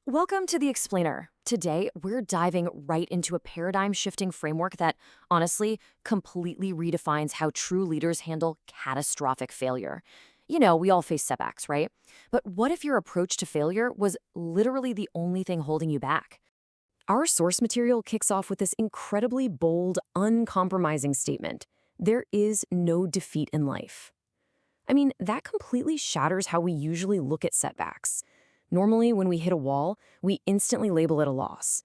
Welcome to The Explainer. Today, we're diving right into a paradigm-shifting framework that, honestly, completely redefines how true leaders handle catastrophic failure. We all face setbacks, right? But what if your approach to failure was literally the only thing holding you back? Our source material kicks off with this incredibly bold, uncompromising statement. There is no defeat in life. That completely shatters how we usually look at setbacks. Normally, when we hit a wall, we instantly label it a loss.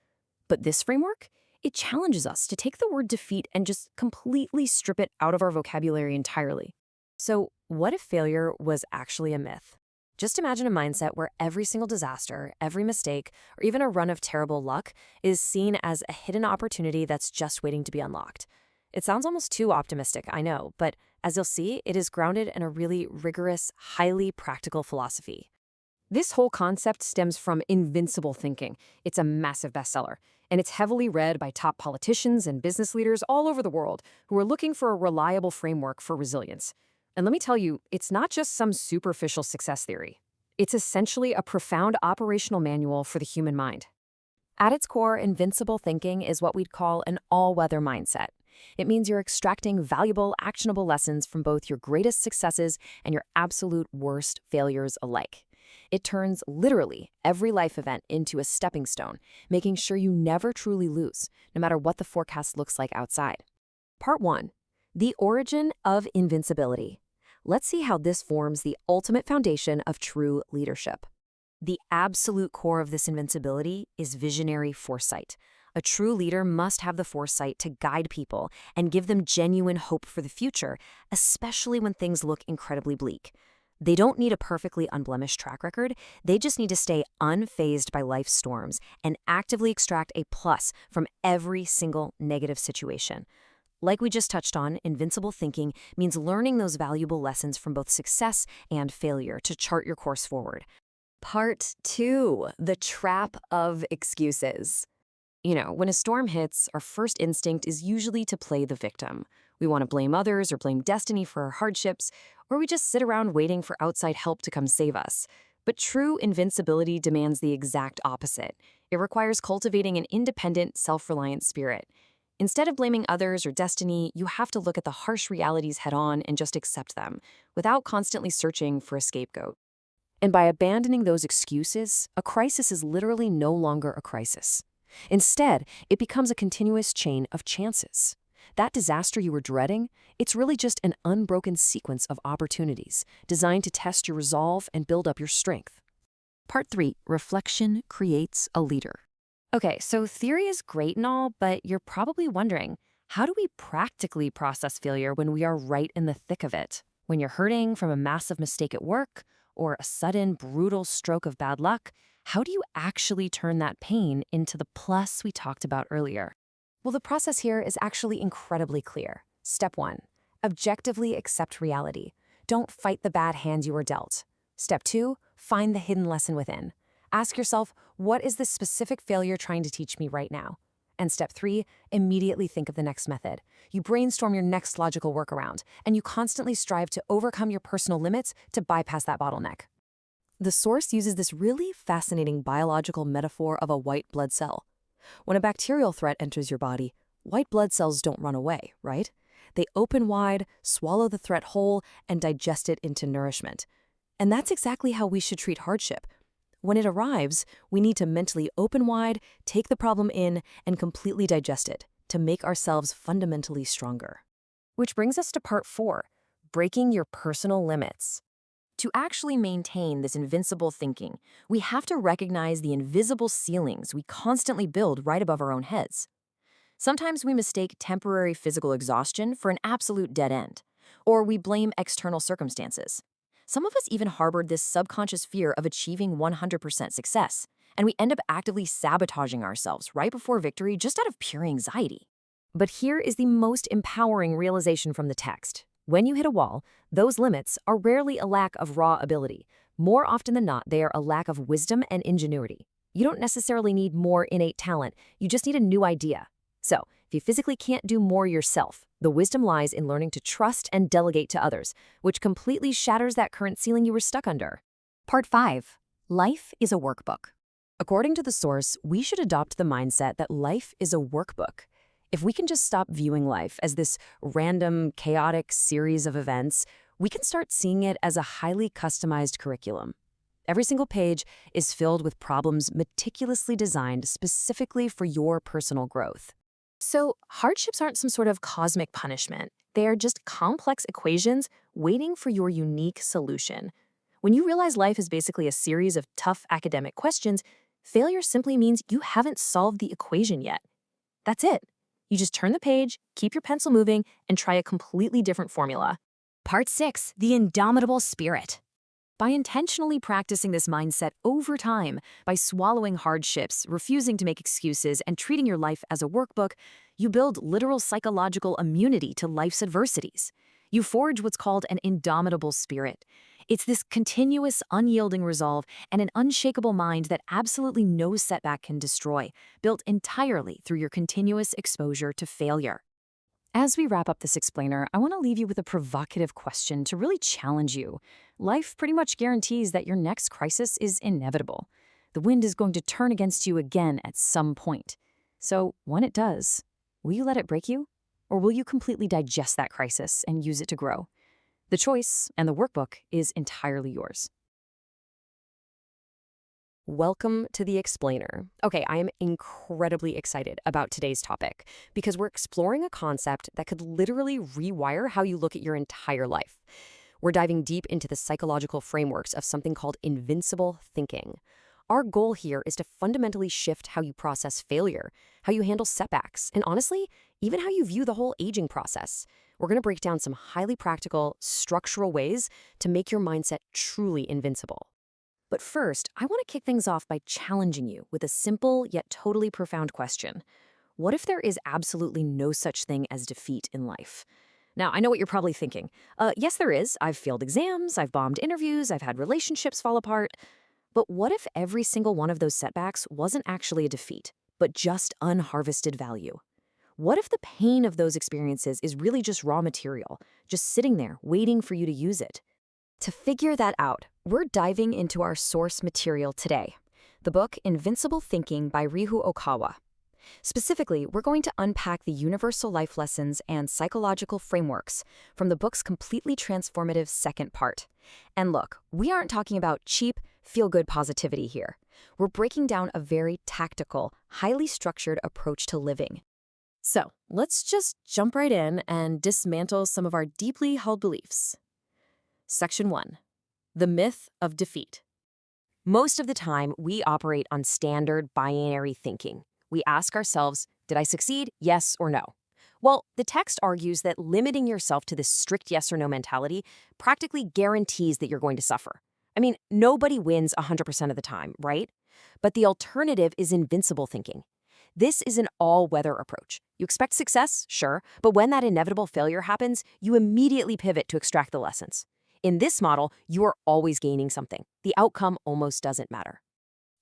But this framework, it challenges us to take the word defeat and just completely strip it out of our vocabulary entirely. So, what if failure was actually a myth? Just imagine a mindset where every single disaster, every mistake, or even a run of terrible luck is seen as a hidden opportunity that's just waiting to be unlocked. It sounds almost too optimistic, I know, but as you'll see, it is grounded in a really rigorous, highly practical philosophy. This whole concept stems from Invincible Thinking. It's a massive bestseller, and it's heavily read by top politicians and business leaders all over the world who are looking for a reliable framework for resilience. And let me tell you, it's not just some superficial success theory. It's essentially a profound operational manual for the human mind. At its core, Invincible Thinking is what we'd call an all-weather mindset. It means you're extracting valuable, actionable lessons from both your greatest successes and your absolute worst failures alike. It turns literally every life event into a stepping stone, making sure you never truly lose, no matter what the forecast looks like outside. Part 1. The origin of invincibility. Let's see how this forms the ultimate foundation of true leadership. The absolute core of this invincibility is visionary foresight. A true leader must have the foresight to guide people and give them genuine hope for the future, especially when things look incredibly bleak. They don't need a perfectly unblemished track record. They just need to stay unfazed by life's storms and actively extract a plus from every single negative situation. Like we just touched on, invincible thinking means learning those valuable lessons from both success and failure to chart your course forward. Part 2, the trap of excuses. When a storm hits, our first instinct is usually to play the victim. We want to blame others or blame destiny for our hardships, or we just sit around waiting for outside help to come save us. But true invincibility demands the exact opposite. It requires cultivating an independent, self-reliant spirit. Instead of blaming others or destiny, you have to look at the harsh realities head-on and just accept them, without constantly searching for a scapegoat. And by abandoning those excuses, a crisis is literally no longer a crisis. Instead, it becomes a continuous chain of chances. That disaster you were dreading, it's really just an unbroken sequence of opportunities designed to test your resolve and build up your strength. Part 3, reflection creates a leader. Okay, so theory is great and all, but you're probably wondering, how do we practically process failure when we are right in the thick of it? When you're hurting from a massive mistake at work or a sudden, brutal stroke of bad luck, how do you actually turn that pain into the plus we talked about earlier? Well, the process here is actually incredibly clear. Step 1, objectively accept reality. Don't fight the bad hand you were dealt. Step 2, find the hidden lesson within. Ask yourself, what is this specific failure trying to teach me right now? And step 3, immediately think of the next method. You brainstorm your next logical workaround, and you constantly strive to overcome your personal limits to bypass that bottleneck. The source uses this really fascinating biological metaphor of a white blood cell. When a bacterial threat enters your body, white blood cells don't run away, right? They open wide, swallow the threat whole, and digest it into nourishment. And that's exactly how we should treat hardship. When it arrives, we need to mentally open wide, take the problem in, and completely digest it to make ourselves fundamentally stronger. Which brings us to part 4, breaking your personal limits. To actually maintain this invincible thinking, we have to recognize the invisible ceilings we constantly build right above our own heads. Sometimes we mistake temporary physical exhaustion for an absolute dead end, or we blame external circumstances. Some of us even harbored this subconscious fear of achieving 100% success, and we end up actively sabotaging ourselves right before victory just out of pure anxiety. But here is the most empowering realization from the text. When you hit a wall, those limits are rarely a lack of raw ability. More often than not, they are a lack of wisdom and ingenuity. You don't necessarily need more innate talent, you just need a new idea. So, if you physically can't do more yourself, the wisdom lies in learning to trust and delegate to others, which completely shatters that current ceiling you were stuck under. Part 5. Life is a workbook. According to the source, we should adopt the mindset that life is a workbook. If we can just stop viewing life as this random, chaotic series of events, we can start seeing it as a highly customized curriculum. Every single page is filled with problems meticulously designed specifically for your personal growth. So, hardships aren't some sort of cosmic punishment. They are just complex equations waiting for your unique solution. When you realize life is basically a series of tough academic questions, failure simply means you haven't solved the equation yet. That's it. You just turn the page, keep your pencil moving, and try a completely different formula. Part 6, the indomitable spirit. By intentionally practicing this mindset over time, by swallowing hardships, refusing to make excuses, and treating your life as a workbook, you build literal psychological immunity to life's adversities. You forge what's called an indomitable spirit. It's this continuous, unyielding resolve and an unshakable mind that absolutely no setback can destroy, built entirely through your continuous exposure to failure. As we wrap up this explainer, I want to leave you with a provocative question to really challenge you. Life pretty much guarantees that your next crisis is inevitable. The wind is going to turn against you again at some point. So when it does, will you let it break you? Or will you completely digest that crisis and use it to grow? The choice and the workbook is entirely yours. Welcome to the explainer. Okay, I am incredibly excited about today's topic because we're exploring a concept that could literally rewire how you look at your entire life. We're diving deep into the psychological frameworks of something called invincible thinking. Our goal here is to fundamentally shift how you process failure, how you handle setbacks, and honestly, even how you view the whole aging process. We're going to break down some highly practical, structural ways to make your mindset truly invincible. But first, I want to kick things off by challenging you with a simple yet totally profound question. What if there is absolutely no such thing as defeat in life? Now, I know what you're probably thinking. Yes, there is. I've failed exams, I've bombed interviews, I've had relationships fall apart. But what if every single one of those setbacks wasn't actually a defeat, but just unharvested value? What if the pain of those experiences is really just raw material, just sitting there waiting for you to use it? To figure that out, we're diving into our source material today, the book Invincible Thinking by Ryuho Okawa. Specifically, we're going to unpack the universal life lessons and psychological frameworks from the book's completely transformative second part. And look, we aren't talking about cheap, feel-good positivity here. We're breaking down a very tactical, highly structured approach to living. So, let's just jump right in and dismantle some of our deeply held beliefs. Section 1. The myth of defeat. Most of the time, we operate on standard binary thinking. We ask ourselves, did I succeed? Yes or no? Well, the text argues that limiting yourself to this strict yes or no mentality practically guarantees that you're going to suffer. I mean, nobody wins 100% of the time, right? But the alternative is invincible thinking. This is an all-weather approach. You expect success, sure, but when that inevitable failure happens, you immediately pivot to extract the lessons. In this model, you are always gaining something. The outcome almost doesn't matter.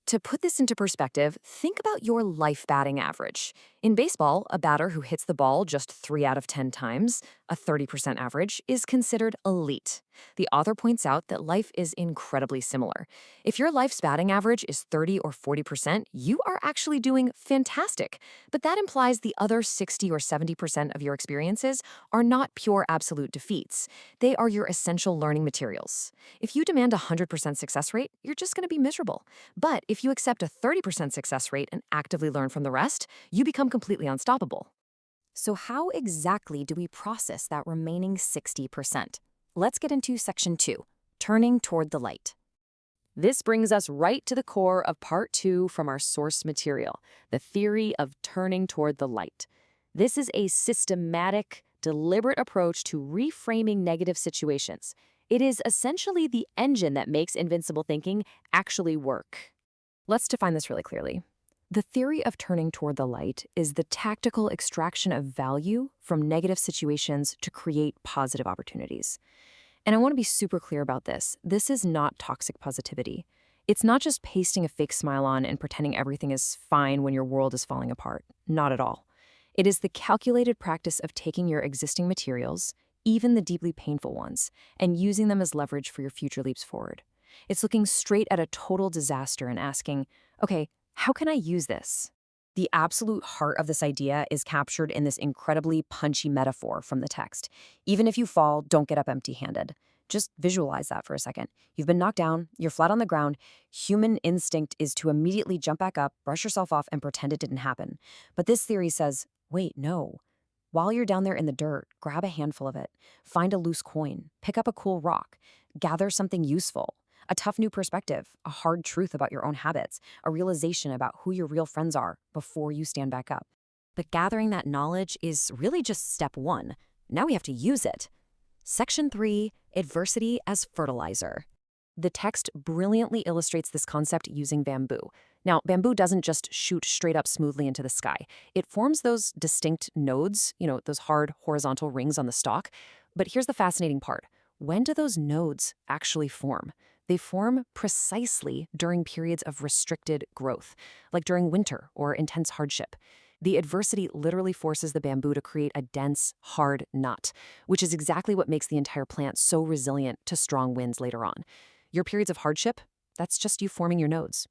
To put this into perspective, think about your life batting average. In baseball, a batter who hits the ball just 3 out of 10 times, a 30% average, is considered elite. The author points out that life is incredibly similar. If your life's batting average is 30 or 40%, you are actually doing fantastic. But that implies the other 60 or 70% of your experiences are not pure absolute defeats. They are your essential learning materials. If you demand a 100% success rate, you're just going to be miserable. But if you accept a 30% success rate and actively learn from the rest, you become completely unstoppable. So how exactly do we process that remaining 60%? Let's get into Section 2, Turning Toward the Light. This brings us right to the core of Part 2 from our source material, the theory of turning toward the light. This is a systematic, deliberate approach to reframing negative situations. It is essentially the engine that makes invincible thinking actually work. Let's define this really clearly. The theory of turning toward the light is the tactical extraction of value from negative situations to create positive opportunities. And I want to be super clear about this. This is not toxic positivity. It's not just pasting a fake smile on and pretending everything is fine when your world is falling apart. Not at all. It is the calculated practice of taking your existing materials, even the deeply painful ones, and using them as leverage for your future leaps forward. It's looking straight at a total disaster and asking, okay, how can I use this? The absolute heart of this idea is captured in this incredibly punchy metaphor from the text. Even if you fall, don't get up empty-handed. Just visualize that for a second. You've been knocked down, you're flat on the ground. Human instinct is to immediately jump back up, brush yourself off, and pretend it didn't happen. But this theory says, wait, no. While you're down there in the dirt, grab a handful of it, find a loose coin, pick up a cool rock, gather something useful. A tough new perspective, a hard truth about your own habits, a realization about who your real friends are before you stand back up. But gathering that knowledge is really just step one. Now we have to use it. Section 3, Adversity as Fertilizer. The text brilliantly illustrates this concept using bamboo. Now, bamboo doesn't just shoot straight up smoothly into the sky. It forms those distinct nodes, those hard horizontal rings on the stalk. But here's the fascinating part. When do those nodes actually form? They form precisely during periods of restricted growth, like during winter or intense hardship. The adversity literally forces the bamboo to create a dense, hard knot, which is exactly what makes the entire plant so resilient to strong winds later on. Your periods of hardship, that's just you forming your nodes.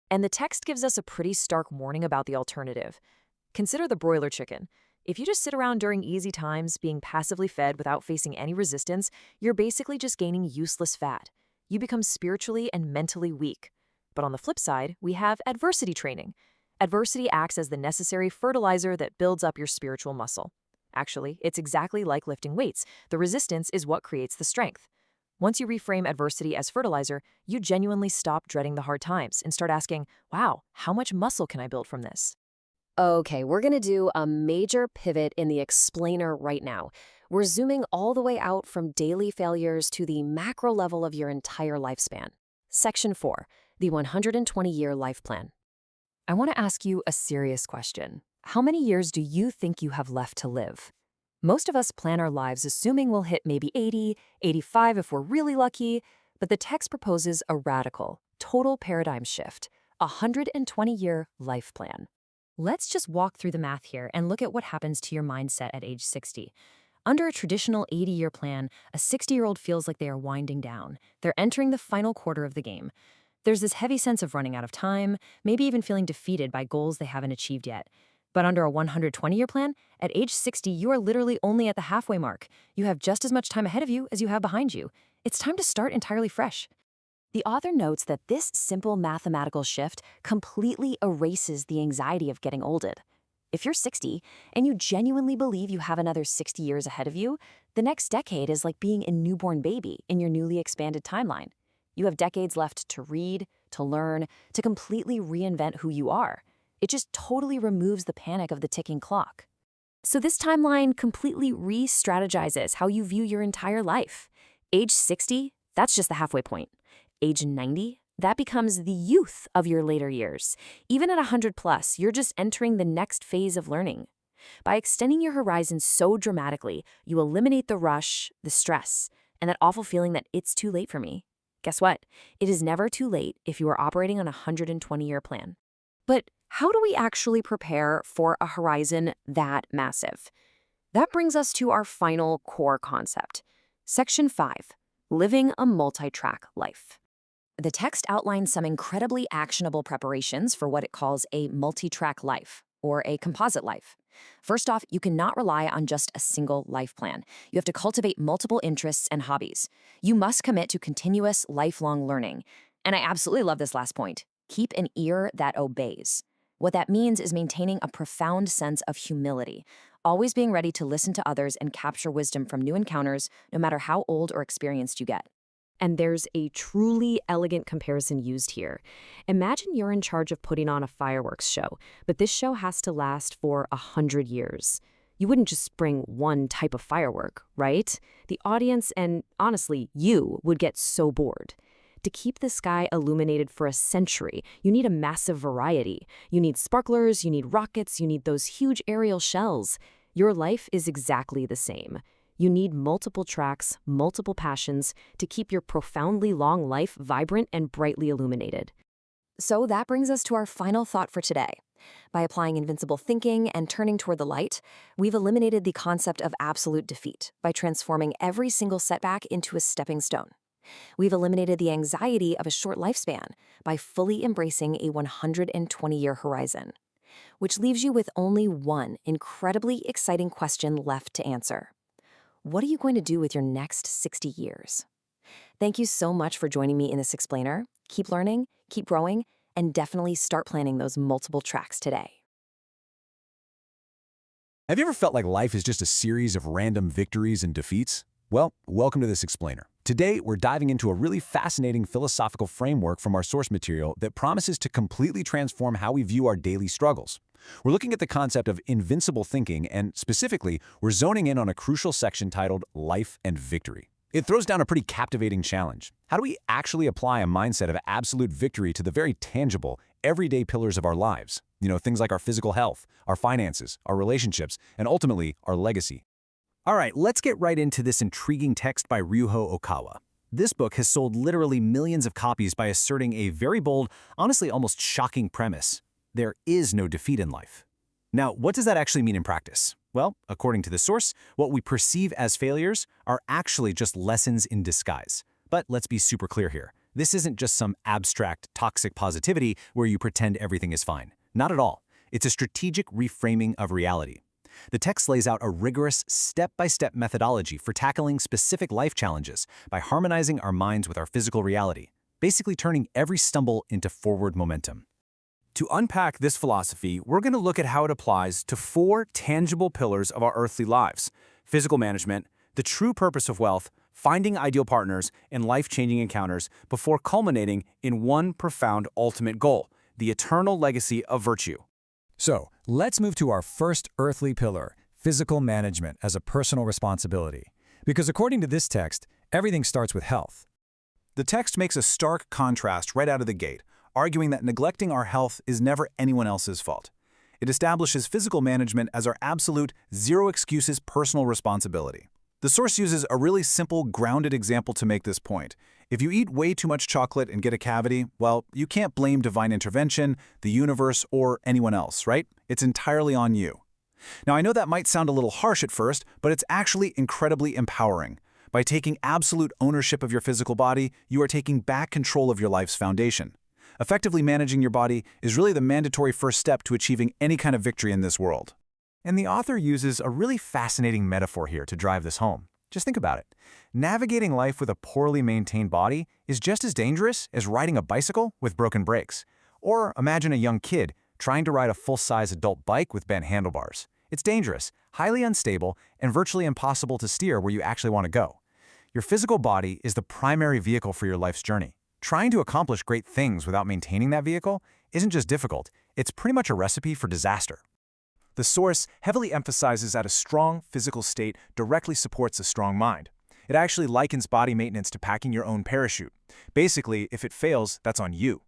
And the text gives us a pretty stark warning about the alternative. Consider the broiler chicken. If you just sit around during easy times, being passively fed without facing any resistance, you're basically just gaining useless fat. You become spiritually and mentally weak. But on the flip side, we have adversity training. Adversity acts as the necessary fertilizer that builds up your spiritual muscle. Actually, it's exactly like lifting weights. The resistance is what creates the strength. Once you reframe adversity as fertilizer, you genuinely stop dreading the hard times and start asking, wow, how much muscle can I build from this? Okay, we're going to do a major pivot in the explainer right now. We're zooming all the way out from daily failures to the macro level of your entire lifespan. Section 4, the 120-year life plan. I want to ask you a serious question. How many years do you think you have left to live? Most of us plan our lives assuming we'll hit maybe 80, 85 if we're really lucky, but the text proposes a radical, total paradigm shift, a 120-year life plan. Let's just walk through the math here and look at what happens to your mindset at age 60. Under a traditional 80-year plan, a 60-year-old feels like they are winding down. They're entering the final quarter of the game. There's this heavy sense of running out of time, maybe even feeling defeated by goals they haven't achieved yet. But under a 120-year plan, at age 60, you are literally only at the halfway mark. You have just as much time ahead of you as you have behind you. It's time to start entirely fresh. The author notes that this simple mathematical shift completely erases the anxiety of getting olded. If you're 60 and you genuinely believe you have another 60 years ahead of you, the next decade is like being a newborn baby in your newly expanded timeline. You have decades left to read, to learn, to completely reinvent who you are. It just totally removes the panic of the ticking clock. So this timeline completely re-strategizes how you view your entire life. Age 60, that's just the halfway point. Age 90, that becomes the youth of your later years. Even at 100 plus, you're just entering the next phase of learning. By extending your horizon so dramatically, you eliminate the rush, the stress, and that awful feeling that it's too late for me. Guess what? It is never too late if you are operating on a 120-year plan. But how do we actually prepare for a horizon that massive? That brings us to our final core concept. Section 5, Living a Multi-Track Life. The text outlines some incredibly actionable preparations for what it calls a multi-track life, or a composite life. First off, you cannot rely on just a single life plan. You have to cultivate multiple interests and hobbies. You must commit to continuous, lifelong learning. And I absolutely love this last point. Keep an ear that obeys. What that means is maintaining a profound sense of humility, always being ready to listen to others and capture wisdom from new encounters, no matter how old or experienced you get. And there's a truly elegant comparison used here. Imagine you're in charge of putting on a fireworks show, but this show has to last for 100 years. You wouldn't just spring one type of firework, right? The audience and, honestly, you would get so bored. To keep the sky illuminated for a century, you need a massive variety. You need sparklers, you need rockets, you need those huge aerial shells. Your life is exactly the same. You need multiple tracks, multiple passions to keep your profoundly long life vibrant and brightly illuminated. So that brings us to our final thought for today. By applying invincible thinking and turning toward the light, we've eliminated the concept of absolute defeat by transforming every single setback into a stepping stone. We've eliminated the anxiety of a short lifespan by fully embracing a 120-year horizon, which leaves you with only one incredibly exciting question left to answer. What are you going to do with your next 60 years? Thank you so much for joining me in this explainer. Keep learning, keep growing, and definitely start planning those multiple tracks today. Have you ever felt like life is just a series of random victories and defeats? Well, welcome to this explainer. Today, we're diving into a really fascinating philosophical framework from our source material that promises to completely transform how we view our daily struggles. We're looking at the concept of invincible thinking, and specifically, we're zoning in on a crucial section titled Life and Victory. It throws down a pretty captivating challenge. How do we actually apply a mindset of absolute victory to the very tangible, everyday pillars of our lives? Things like our physical health, our finances, our relationships, and ultimately, our legacy. All right, let's get right into this intriguing text by Ryuho Okawa. This book has sold literally millions of copies by asserting a very bold, honestly almost shocking premise. There is no defeat in life. Now, what does that actually mean in practice? Well, according to the source, what we perceive as failures are actually just lessons in disguise. But let's be super clear here. This isn't just some abstract, toxic positivity where you pretend everything is fine. Not at all. It's a strategic reframing of reality. The text lays out a rigorous, step-by-step methodology for tackling specific life challenges by harmonizing our minds with our physical reality, basically turning every stumble into forward momentum. To unpack this philosophy, we're going to look at how it applies to 4 tangible pillars of our earthly lives: physical management, the true purpose of wealth, finding ideal partners, and life-changing encounters, before culminating in one profound ultimate goal: the eternal legacy of virtue. So, let's move to our first earthly pillar, physical management as a personal responsibility. Because according to this text, everything starts with health. The text makes a stark contrast right out of the gate, arguing that neglecting our health is never anyone else's fault. It establishes physical management as our absolute, zero-excuses personal responsibility. The source uses a really simple, grounded example to make this point. If you eat way too much chocolate and get a cavity, well, you can't blame divine intervention, the universe, or anyone else, right? It's entirely on you. Now, I know that might sound a little harsh at first, but it's actually incredibly empowering. By taking absolute ownership of your physical body, you are taking back control of your life's foundation. Effectively managing your body is really the mandatory first step to achieving any kind of victory in this world. And the author uses a really fascinating metaphor here to drive this home. Just think about it. Navigating life with a poorly maintained body is just as dangerous as riding a bicycle with broken brakes. Or imagine a young kid trying to ride a full-size adult bike with bent handlebars. It's dangerous, highly unstable, and virtually impossible to steer where you actually want to go. Your physical body is the primary vehicle for your life's journey. Trying to accomplish great things without maintaining that vehicle isn't just difficult, it's pretty much a recipe for disaster. The source heavily emphasizes that a strong physical state directly supports a strong mind. It actually likens body maintenance to packing your own parachute. Basically, if it fails, that's on you.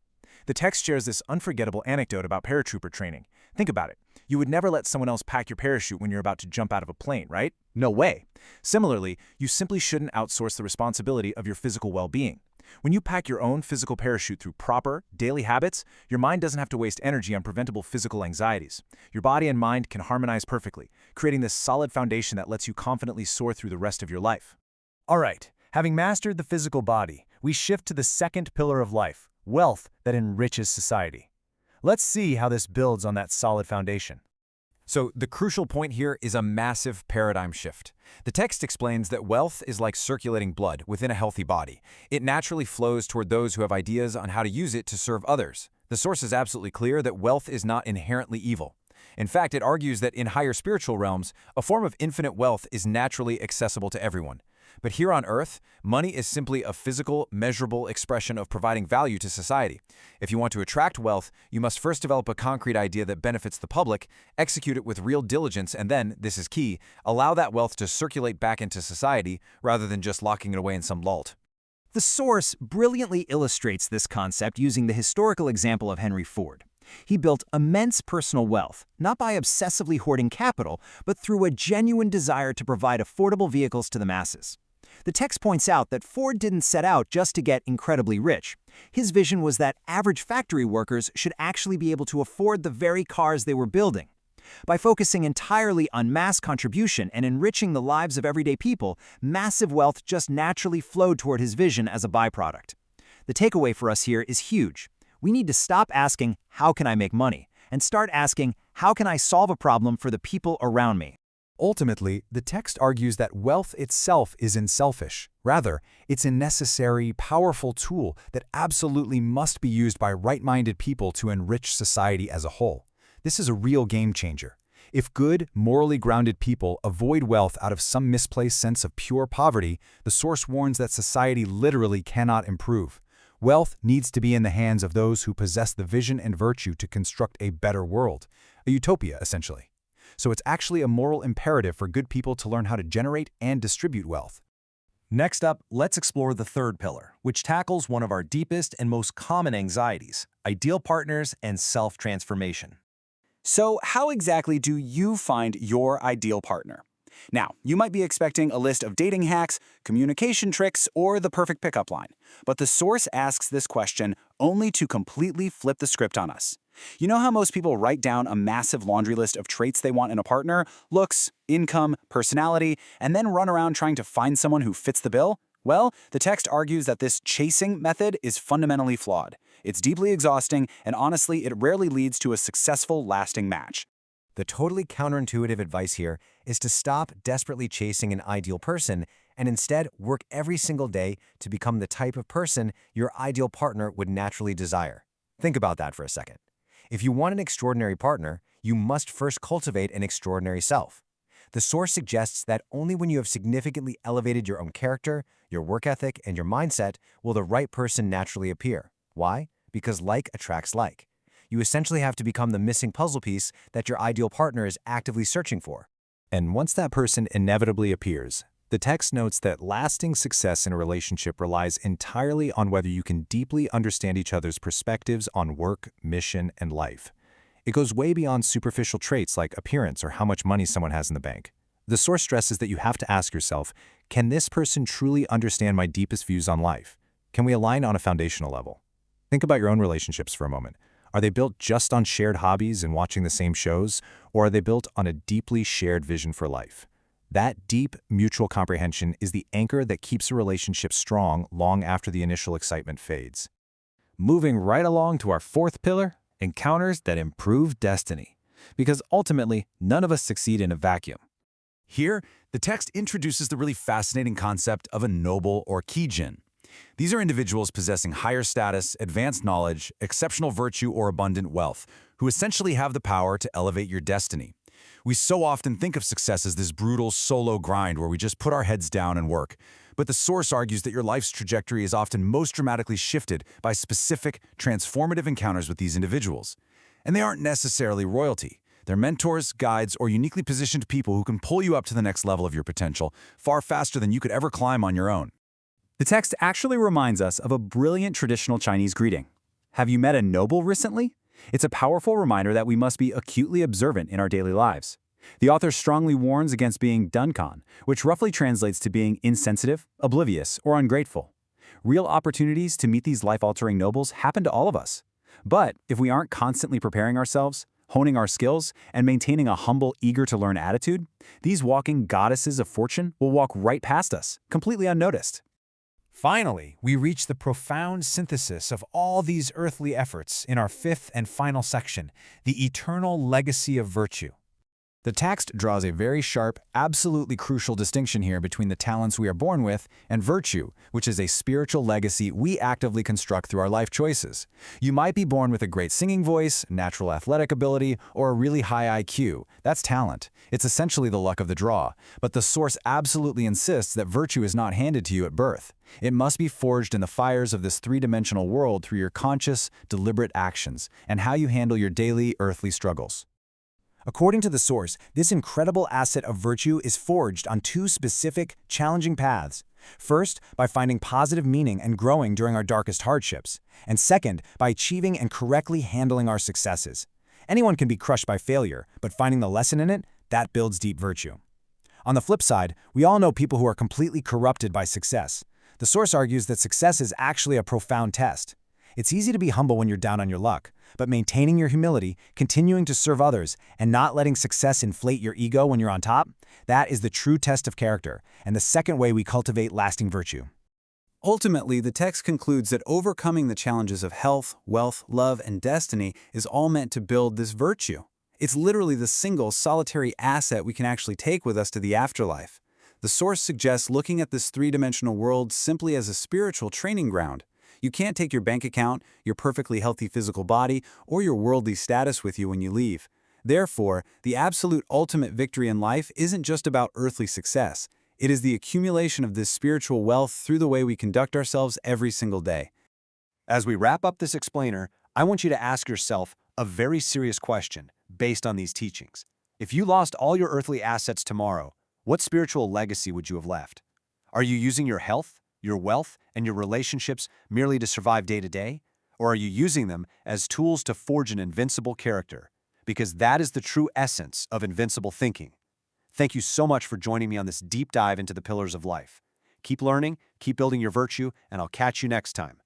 The text shares this unforgettable anecdote about paratrooper training. Think about it. You would never let someone else pack your parachute when you're about to jump out of a plane, right? No way. Similarly, you simply shouldn't outsource the responsibility of your physical well-being. When you pack your own physical parachute through proper, daily habits, your mind doesn't have to waste energy on preventable physical anxieties. Your body and mind can harmonize perfectly, creating this solid foundation that lets you confidently soar through the rest of your life. All right, having mastered the physical body, we shift to the second pillar of life, wealth that enriches society. Let's see how this builds on that solid foundation. So the crucial point here is a massive paradigm shift. The text explains that wealth is like circulating blood within a healthy body. It naturally flows toward those who have ideas on how to use it to serve others. The source is absolutely clear that wealth is not inherently evil. In fact, it argues that in higher spiritual realms, a form of infinite wealth is naturally accessible to everyone. But here on Earth, money is simply a physical, measurable expression of providing value to society. If you want to attract wealth, you must first develop a concrete idea that benefits the public, execute it with real diligence, and then, this is key, allow that wealth to circulate back into society rather than just locking it away in some vault. The source brilliantly illustrates this concept using the historical example of Henry Ford. He built immense personal wealth, not by obsessively hoarding capital, but through a genuine desire to provide affordable vehicles to the masses. The text points out that Ford didn't set out just to get incredibly rich. His vision was that average factory workers should actually be able to afford the very cars they were building. By focusing entirely on mass contribution and enriching the lives of everyday people, massive wealth just naturally flowed toward his vision as a byproduct. The takeaway for us here is huge. We need to stop asking, how can I make money? And start asking, how can I solve a problem for the people around me? Ultimately, the text argues that wealth itself isn't selfish. Rather, it's a necessary, powerful tool that absolutely must be used by right-minded people to enrich society as a whole. This is a real game changer. If good, morally grounded people avoid wealth out of some misplaced sense of pure poverty, the source warns that society literally cannot improve. Wealth needs to be in the hands of those who possess the vision and virtue to construct a better world, a utopia, essentially. So it's actually a moral imperative for good people to learn how to generate and distribute wealth. Next up, let's explore the third pillar, which tackles one of our deepest and most common anxieties: ideal partners and self-transformation. So, how exactly do you find your ideal partner? Now, you might be expecting a list of dating hacks, communication tricks, or the perfect pickup line. But the source asks this question only to completely flip the script on us. You know how most people write down a massive laundry list of traits they want in a partner, looks, income, personality, and then run around trying to find someone who fits the bill? Well, the text argues that this chasing method is fundamentally flawed. It's deeply exhausting, and honestly, it rarely leads to a successful, lasting match. The totally counterintuitive advice here is to stop desperately chasing an ideal person and instead work every single day to become the type of person your ideal partner would naturally desire. Think about that for a second. If you want an extraordinary partner, you must first cultivate an extraordinary self. The source suggests that only when you have significantly elevated your own character, your work ethic, and your mindset will the right person naturally appear. Why? Because like attracts like. You essentially have to become the missing puzzle piece that your ideal partner is actively searching for. And once that person inevitably appears, the text notes that lasting success in a relationship relies entirely on whether you can deeply understand each other's perspectives on work, mission, and life. It goes way beyond superficial traits like appearance or how much money someone has in the bank. The source stresses that you have to ask yourself, can this person truly understand my deepest views on life? Can we align on a foundational level? Think about your own relationships for a moment. Are they built just on shared hobbies and watching the same shows, or are they built on a deeply shared vision for life? That deep, mutual comprehension is the anchor that keeps a relationship strong long after the initial excitement fades. Moving right along to our fourth pillar, encounters that improve destiny. Because ultimately, none of us succeed in a vacuum. Here, the text introduces the really fascinating concept of a noble or kijin. These are individuals possessing higher status, advanced knowledge, exceptional virtue, or abundant wealth, who essentially have the power to elevate your destiny. We so often think of success as this brutal solo grind where we just put our heads down and work. But the source argues that your life's trajectory is often most dramatically shifted by specific, transformative encounters with these individuals. And they aren't necessarily royalty. They're mentors, guides, or uniquely positioned people who can pull you up to the next level of your potential far faster than you could ever climb on your own. The text actually reminds us of a brilliant traditional Chinese greeting. Have you met a noble recently? It's a powerful reminder that we must be acutely observant in our daily lives. The author strongly warns against being dunkan, which roughly translates to being insensitive, oblivious, or ungrateful. Real opportunities to meet these life-altering nobles happen to all of us. But if we aren't constantly preparing ourselves, honing our skills, and maintaining a humble, eager-to-learn attitude, these walking goddesses of fortune will walk right past us, completely unnoticed. Finally, we reach the profound synthesis of all these earthly efforts in our fifth and final section, the eternal legacy of virtue. The text draws a very sharp, absolutely crucial distinction here between the talents we are born with and virtue, which is a spiritual legacy we actively construct through our life choices. You might be born with a great singing voice, natural athletic ability, or a really high IQ. That's talent. It's essentially the luck of the draw. But the source absolutely insists that virtue is not handed to you at birth. It must be forged in the fires of this three-dimensional world through your conscious, deliberate actions and how you handle your daily earthly struggles. According to the source, this incredible asset of virtue is forged on two specific, challenging paths. First, by finding positive meaning and growing during our darkest hardships. And second, by achieving and correctly handling our successes. Anyone can be crushed by failure, but finding the lesson in it, that builds deep virtue. On the flip side, we all know people who are completely corrupted by success. The source argues that success is actually a profound test. It's easy to be humble when you're down on your luck, but maintaining your humility, continuing to serve others, and not letting success inflate your ego when you're on top, that is the true test of character, and the second way we cultivate lasting virtue. Ultimately, the text concludes that overcoming the challenges of health, wealth, love, and destiny is all meant to build this virtue. It's literally the single, solitary asset we can actually take with us to the afterlife. The source suggests looking at this three-dimensional world simply as a spiritual training ground. You can't take your bank account, your perfectly healthy physical body, or your worldly status with you when you leave. Therefore, the absolute ultimate victory in life isn't just about earthly success. It is the accumulation of this spiritual wealth through the way we conduct ourselves every single day. As we wrap up this explainer, I want you to ask yourself a very serious question based on these teachings. If you lost all your earthly assets tomorrow, what spiritual legacy would you have left? Are you using your health, your wealth, and your relationships merely to survive day to day? Or are you using them as tools to forge an invincible character? Because that is the true essence of invincible thinking. Thank you so much for joining me on this deep dive into the pillars of life. Keep learning, keep building your virtue, and I'll catch you next time.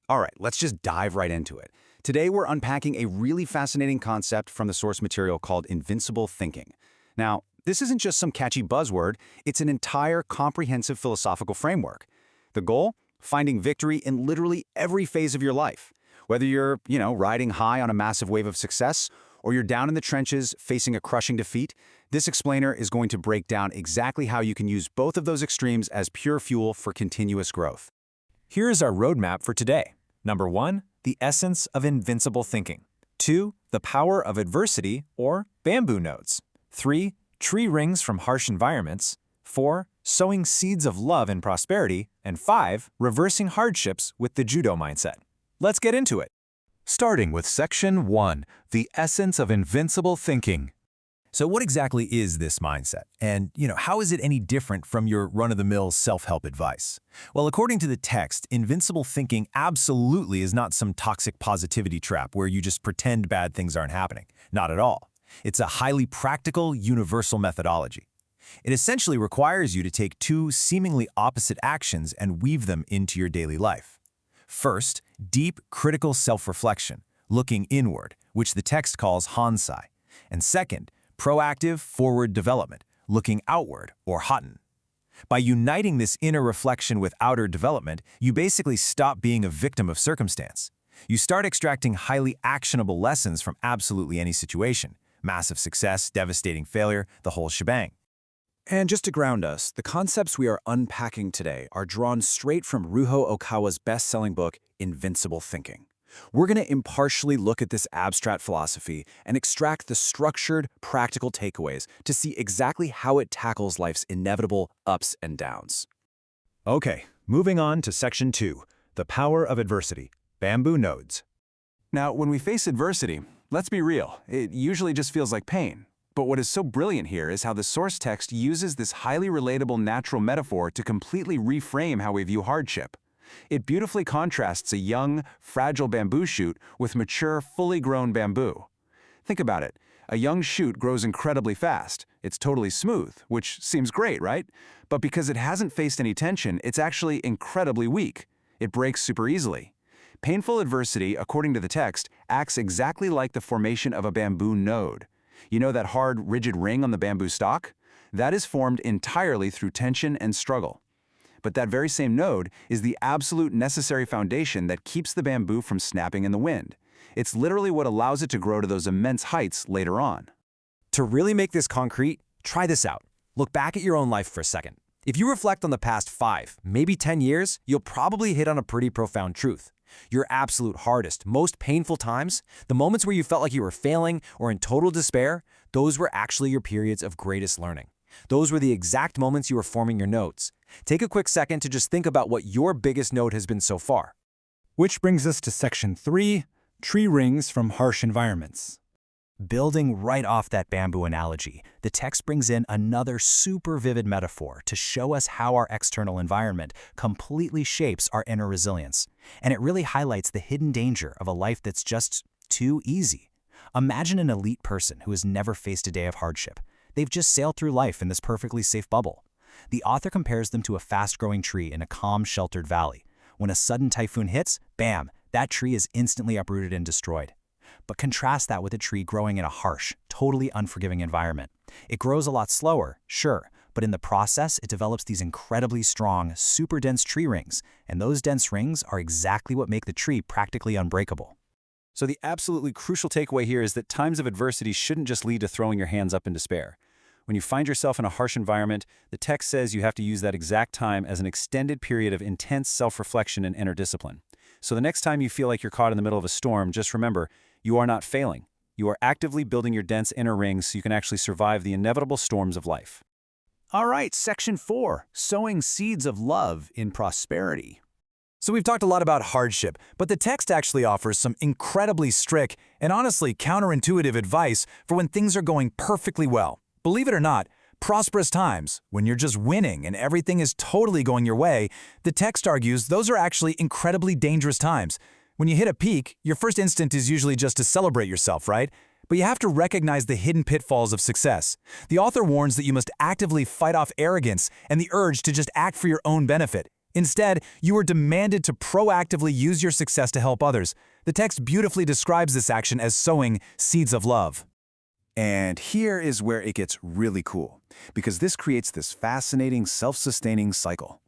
All right, let's just dive right into it. Today, we're unpacking a really fascinating concept from the source material called Invincible Thinking. Now, this isn't just some catchy buzzword, it's an entire comprehensive philosophical framework. The goal? Finding victory in literally every phase of your life. Whether you're, riding high on a massive wave of success, or you're down in the trenches facing a crushing defeat, this explainer is going to break down exactly how you can use both of those extremes as pure fuel for continuous growth. Here is our roadmap for today. Number 1, the essence of invincible thinking. 2, the power of adversity, or bamboo nodes. 3, tree rings from harsh environments. 4, sowing seeds of love and prosperity. And 5, reversing hardships with the judo mindset. Let's get into it. Starting with Section 1, the essence of invincible thinking. So what exactly is this mindset? And, how is it any different from your run-of-the-mill self-help advice? Well, according to the text, invincible thinking absolutely is not some toxic positivity trap where you just pretend bad things aren't happening. Not at all. It's a highly practical, universal methodology. It essentially requires you to take two seemingly opposite actions and weave them into your daily life. First, deep, critical self-reflection, looking inward, which the text calls hansai. And second, proactive, forward development, looking outward, or hatten. By uniting this inner reflection with outer development, you basically stop being a victim of circumstance. You start extracting highly actionable lessons from absolutely any situation. Massive success, devastating failure, the whole shebang. And just to ground us, the concepts we are unpacking today are drawn straight from Ryuho Okawa's best-selling book, Invincible Thinking. We're going to impartially look at this abstract philosophy and extract the structured, practical takeaways to see exactly how it tackles life's inevitable ups and downs. Okay, moving on to Section 2, the power of adversity, bamboo nodes. Now, when we face adversity, let's be real, it usually just feels like pain. But what is so brilliant here is how the source text uses this highly relatable natural metaphor to completely reframe how we view hardship. It beautifully contrasts a young, fragile bamboo shoot with mature, fully grown bamboo. Think about it. A young shoot grows incredibly fast. It's totally smooth, which seems great, right? But because it hasn't faced any tension, it's actually incredibly weak. It breaks super easily. Painful adversity, according to the text, acts exactly like the formation of a bamboo node. You know that hard, rigid ring on the bamboo stalk? That is formed entirely through tension and struggle. But that very same node is the absolute necessary foundation that keeps the bamboo from snapping in the wind. It's literally what allows it to grow to those immense heights later on. To really make this concrete, try this out. Look back at your own life for a second. If you reflect on the past 5, maybe 10 years, you'll probably hit on a pretty profound truth. Your absolute hardest, most painful times, the moments where you felt like you were failing or in total despair, those were actually your periods of greatest learning. Those were the exact moments you were forming your nodes. Take a quick second to just think about what your biggest node has been so far. Which brings us to Section 3, tree rings from harsh environments. Building right off that bamboo analogy, the text brings in another super vivid metaphor to show us how our external environment completely shapes our inner resilience. And it really highlights the hidden danger of a life that's just too easy. Imagine an elite person who has never faced a day of hardship. They've just sailed through life in this perfectly safe bubble. The author compares them to a fast-growing tree in a calm, sheltered valley. When a sudden typhoon hits, bam, that tree is instantly uprooted and destroyed. But contrast that with a tree growing in a harsh, totally unforgiving environment. It grows a lot slower, sure, but in the process, it develops these incredibly strong, super dense tree rings, and those dense rings are exactly what make the tree practically unbreakable. So the absolutely crucial takeaway here is that times of adversity shouldn't just lead to throwing your hands up in despair. When you find yourself in a harsh environment, the text says you have to use that exact time as an extended period of intense self-reflection and inner discipline. So the next time you feel like you're caught in the middle of a storm, just remember, you are not failing. You are actively building your dense inner rings so you can actually survive the inevitable storms of life. All right, Section 4, Sowing Seeds of Love in Prosperity. So we've talked a lot about hardship, but the text actually offers some incredibly strict and honestly counterintuitive advice for when things are going perfectly well. Believe it or not, prosperous times, when you're just winning and everything is totally going your way, the text argues those are actually incredibly dangerous times. When you hit a peak, your first instinct is usually just to celebrate yourself, right? But you have to recognize the hidden pitfalls of success. The author warns that you must actively fight off arrogance and the urge to just act for your own benefit. Instead, you are demanded to proactively use your success to help others. The text beautifully describes this action as sowing seeds of love. And here is where it gets really cool, because this creates this fascinating self-sustaining cycle.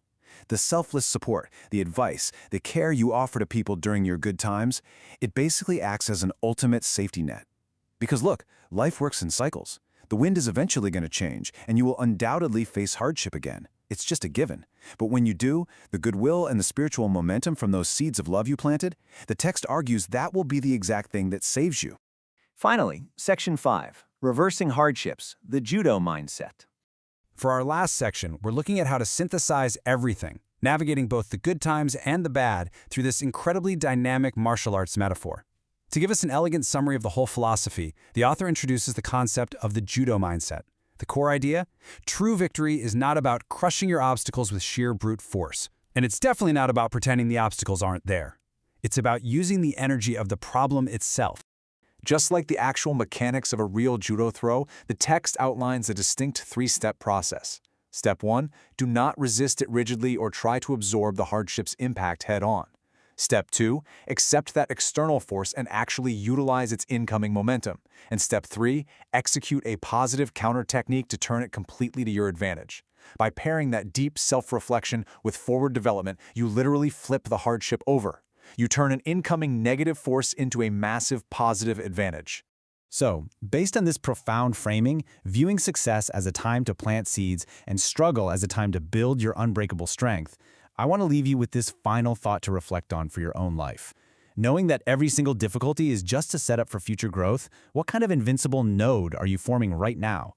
The selfless support, the advice, the care you offer to people during your good times, it basically acts as an ultimate safety net. Because look, life works in cycles. The wind is eventually going to change, and you will undoubtedly face hardship again. It's just a given. But when you do, the goodwill and the spiritual momentum from those seeds of love you planted, the text argues that will be the exact thing that saves you. Finally, Section 5, Reversing Hardships, the Judo Mindset. For our last section, we're looking at how to synthesize everything, navigating both the good times and the bad through this incredibly dynamic martial arts metaphor. To give us an elegant summary of the whole philosophy, the author introduces the concept of the judo mindset. The core idea? True victory is not about crushing your obstacles with sheer brute force. And it's definitely not about pretending the obstacles aren't there. It's about using the energy of the problem itself. Just like the actual mechanics of a real judo throw, the text outlines a distinct three-step process. Step 1, do not resist it rigidly or try to absorb the hardship's impact head-on. Step 2, accept that external force and actually utilize its incoming momentum. And Step 3, execute a positive counter technique to turn it completely to your advantage. By pairing that deep self-reflection with forward development, you literally flip the hardship over. You turn an incoming negative force into a massive positive advantage. So, based on this profound framing, viewing success as a time to plant seeds and struggle as a time to build your unbreakable strength, I want to leave you with this final thought to reflect on for your own life. Knowing that every single difficulty is just a setup for future growth, what kind of invincible node are you forming right now?